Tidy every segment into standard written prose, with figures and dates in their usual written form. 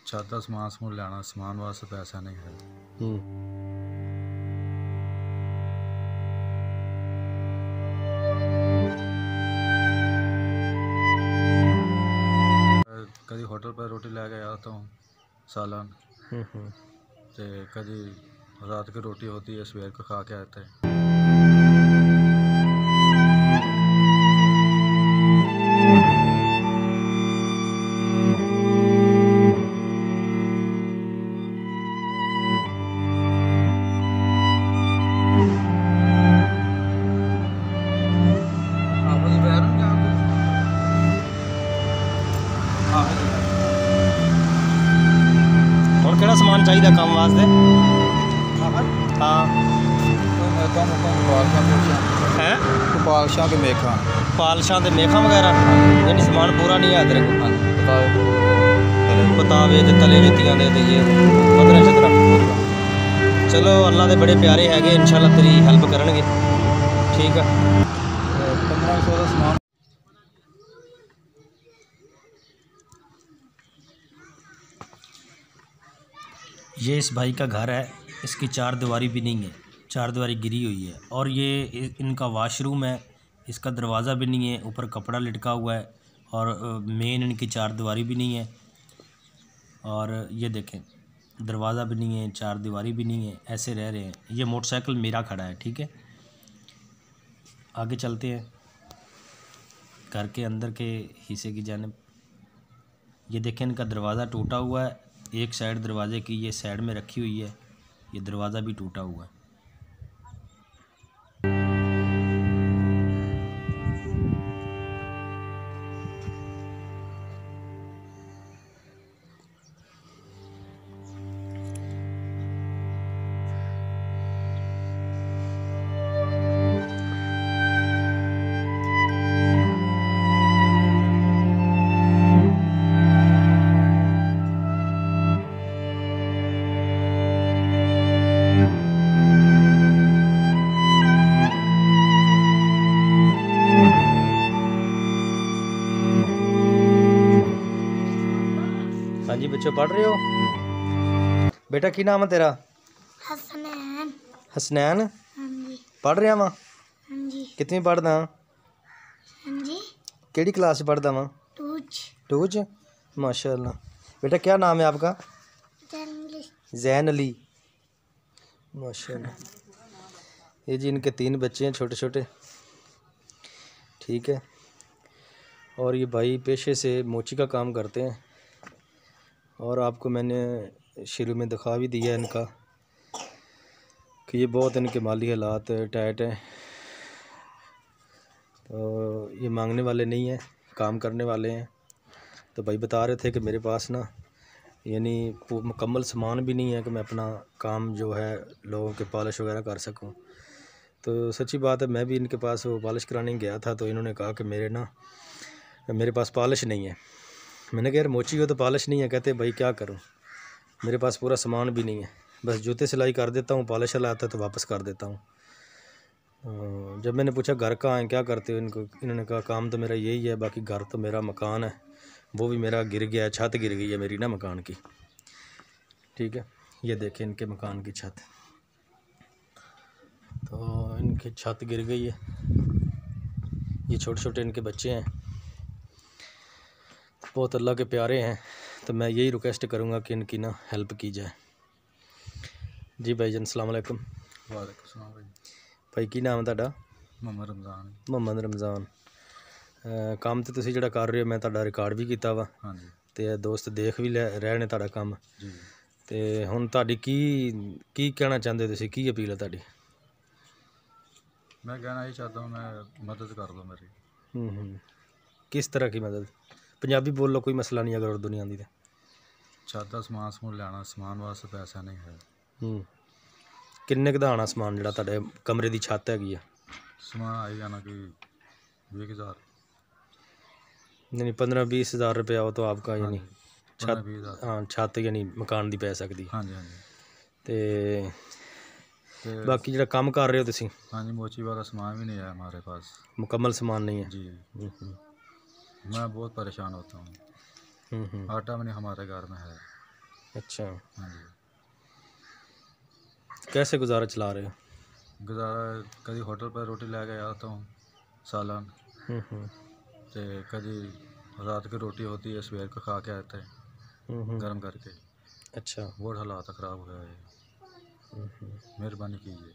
चाहता सामान लेना, सामान वास्ते पैसा नहीं है। कभी होटल पर रोटी लेके आता हूँ सालन, तो कभी रात की रोटी होती है, सवेर को खा के आते हैं। और केड़ा समान चाहिए काम वास्ते? हाँ है पालशां के मेखा, पालशां ते मेखा वगैरह, यानी समान पूरा नहीं है तेरे को? पतावे ते तले रेतियां दे ये 15-17। चलो अल्लाह दे बड़े प्यारे हैगे, इंशाल्लाह तेरी हेल्प करनगे। ठीक है, 1500 का समान। ये इस भाई का घर है, इसकी चार दीवारी भी नहीं है, चार दीवारी गिरी हुई है। और ये इनका वाशरूम है, इसका दरवाज़ा भी नहीं है, ऊपर कपड़ा लटका हुआ है। और मेन इनकी चार दीवारी भी नहीं है। और ये देखें, दरवाज़ा भी नहीं है, चार दीवारी भी नहीं है, ऐसे रह रहे हैं। ये मोटरसाइकिल मेरा खड़ा है। ठीक है, आगे चलते हैं घर के अंदर के हिस्से की जानिब। ये देखें, इनका दरवाज़ा टूटा हुआ है, एक साइड दरवाजे की ये साइड में रखी हुई है, ये दरवाज़ा भी टूटा हुआ है। हाँ जी बच्चों, पढ़ रहे हो? बेटा की नाम है तेरा? हसनैन। हसनैन। हाँ जी। पढ़ रहा वा? हाँ जी। कितनी पढ़दा? हाँ जी। केड़ी क्लास पढ़दा वा? टू च। माशाल्लाह। बेटा क्या नाम है आपका? जैन अली। माशाल्लाह। ये जी इनके 3 बच्चे हैं, छोटे छोटे। ठीक है, और ये भाई पेशे से मोची का काम करते हैं। और आपको मैंने शुरू में दिखा भी दिया इनका कि ये बहुत इनके माली हालात टाइट हैं। तो ये मांगने वाले नहीं हैं, काम करने वाले हैं। तो भाई बता रहे थे कि मेरे पास ना यानी मुकम्मल सामान भी नहीं है कि मैं अपना काम जो है लोगों के पॉलिश वगैरह कर सकूं। तो सच्ची बात है, मैं भी इनके पास वो पॉलिश कराने गया था, तो इन्होंने कहा कि मेरे पास पॉलिश नहीं है। मैंने कहा यार मोची हो तो पॉलिश नहीं है। कहते भाई क्या करूं, मेरे पास पूरा सामान भी नहीं है, बस जूते सिलाई कर देता हूं, पॉलिश वाला आता है तो वापस कर देता हूं। जब मैंने पूछा घर कहाँ है, क्या करते हो, इन्होंने कहा काम तो मेरा यही है, बाकी घर तो मेरा मकान है, वो भी मेरा गिर गया है, छत गिर गई है मेरी ना मकान की। ठीक है, ये देखें इनके मकान की छत, तो इनकी छत गिर गई है। ये छोटे छोटे इनके बच्चे हैं, बहुत अल्लाह के प्यारे हैं। तो मैं यही रिक्वेस्ट करूँगा कि इनकी ना हेल्प की जाए। जी भाई जान, अस्सलाम वालेकुम। वालेकुम सलाम भाई। भाई की नाम है ਤੁਹਾਡਾ? मोहम्मद रमज़ान। ਮੁਹੰਮਦ ਰਮਜ਼ਾਨ। ਕੰਮ ਤੇ ਤੁਸੀਂ ਜਿਹੜਾ ਕਰ ਰਹੇ ਹੋ, ਮੈਂ ਤੁਹਾਡਾ ਰਿਕਾਰਡ ਵੀ ਕੀਤਾ ਵਾ। ਹਾਂਜੀ। ਤੇ ਦੋਸਤ ਦੇਖ ਵੀ ਰਹੇ ਨੇ ਤੁਹਾਡਾ ਕੰਮ। ਜੀ। ਤੇ ਹੁਣ ਤੁਹਾਡੀ ਕੀ ਕਹਿਣਾ ਚਾਹੁੰਦੇ ਤੁਸੀਂ, ਕੀ ਅਪੀਲ ਹੈ ਤੁਹਾਡੀ? मैं कहना ही चाहता हूँ, मैं मदद कर दो मेरी। किस तरह की मदद? पंजाबी बोल लो, कोई मसला नहीं अगर उर्दू नहीं आती तो। चाहता सामान लेना, सामान वास्ते पैसा नहीं है। किन्ने क दा आना समान जिहड़ा तुहाडे कमरे दी छत हैगी आ? समान आई जाना कि 20,000। यानी 15-20 हज़ार रुपया हो तो आपका यानी छत, 15-20,000। हाँ छत यानी मकान दी पै सकदी। हाँ जी, हाँ जी। ते बाकी जिहड़ा काम कर रहे हो तुसीं? हाँ जी, मोची वाला सामान भी नहीं है हमारे पास, मुकम्मल सामान नहीं है जी। मैं बहुत परेशान होता हूँ। आटा भी नहीं हमारे घर में है। अच्छा, हाँ जी। कैसे गुजारा चला रहे हो? गुजारा कभी होटल पर रोटी लेके आता हूँ सालन, हम्म, तो कभी रात की रोटी होती है सवेर को खा के आते हैं हम्म। गर्म करके। अच्छा। बहुत हालात ख़राब हो गया है, मेहरबानी कीजिए।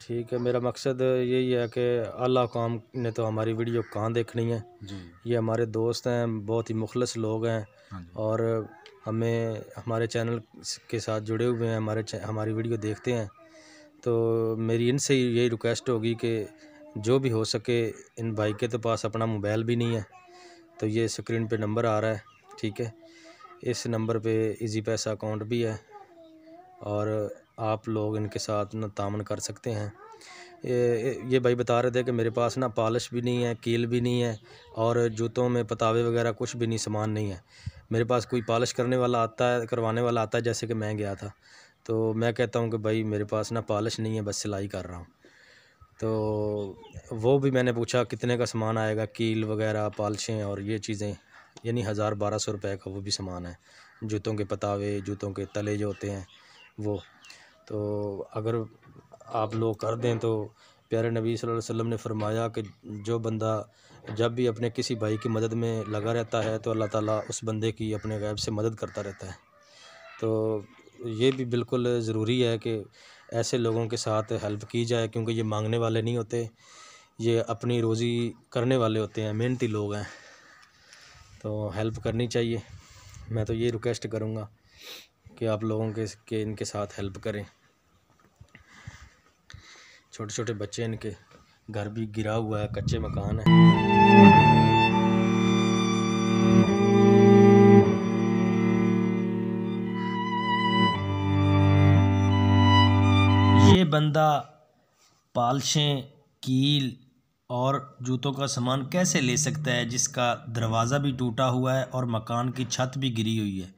ठीक है, मेरा मकसद यही है कि अल्लाह काम ने तो हमारी वीडियो कहाँ देखनी है। जी। ये हमारे दोस्त हैं, बहुत ही मुखलस लोग हैं हाँ जी। और हमें हमारे चैनल के साथ जुड़े हुए हैं, हमारी वीडियो देखते हैं। तो मेरी इनसे यही रिक्वेस्ट होगी कि जो भी हो सके, इन भाई के तो पास अपना मोबाइल भी नहीं है, तो ये स्क्रीन पे नंबर आ रहा है, ठीक है, इस नंबर पे इजी पैसा अकाउंट भी है और आप लोग इनके साथ ना तामन कर सकते हैं। ये भाई बता रहे थे कि मेरे पास ना पॉलिश भी नहीं है, कील भी नहीं है और जूतों में पतावे वगैरह कुछ भी नहीं, सामान नहीं है। मेरे पास कोई पॉलिश करने वाला आता है, करवाने वाला आता है, जैसे कि मैं गया था, तो मैं कहता हूँ कि भाई मेरे पास ना पॉलिश नहीं है, बस सिलाई कर रहा हूँ। तो वो भी मैंने पूछा कितने का सामान आएगा, कील वगैरह, पॉलिशें और ये चीज़ें, यानी 1000-1200 रुपये का वो भी सामान है। जूतों के पतावे, जूतों के तले जो होते हैं वो। तो अगर आप लोग कर दें तो प्यारे नबी सल्लल्लाहु अलैहि वसल्लम ने फरमाया कि जो बंदा जब भी अपने किसी भाई की मदद में लगा रहता है तो अल्लाह ताला उस बंदे की अपने गैब से मदद करता रहता है। तो ये भी बिल्कुल ज़रूरी है कि ऐसे लोगों के साथ हेल्प की जाए, क्योंकि ये मांगने वाले नहीं होते, ये अपनी रोज़ी करने वाले होते हैं, मेहनती लोग हैं, तो हेल्प करनी चाहिए। मैं तो ये रिक्वेस्ट करूँगा कि आप लोगों के इनके साथ हेल्प करें। छोटे छोटे बच्चे, इनके घर भी गिरा हुआ है, कच्चे मकान है। ये बंदा पॉलिशें, कील और जूतों का सामान कैसे ले सकता है जिसका दरवाज़ा भी टूटा हुआ है और मकान की छत भी गिरी हुई है।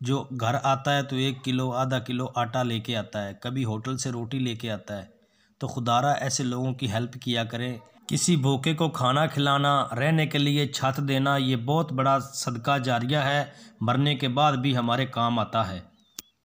जो घर आता है तो 1 किलो आधा किलो आटा लेके आता है, कभी होटल से रोटी लेके आता है। तो खुदारा ऐसे लोगों की हेल्प किया करें। किसी भूखे को खाना खिलाना, रहने के लिए छत देना, ये बहुत बड़ा सदका जारिया है, मरने के बाद भी हमारे काम आता है।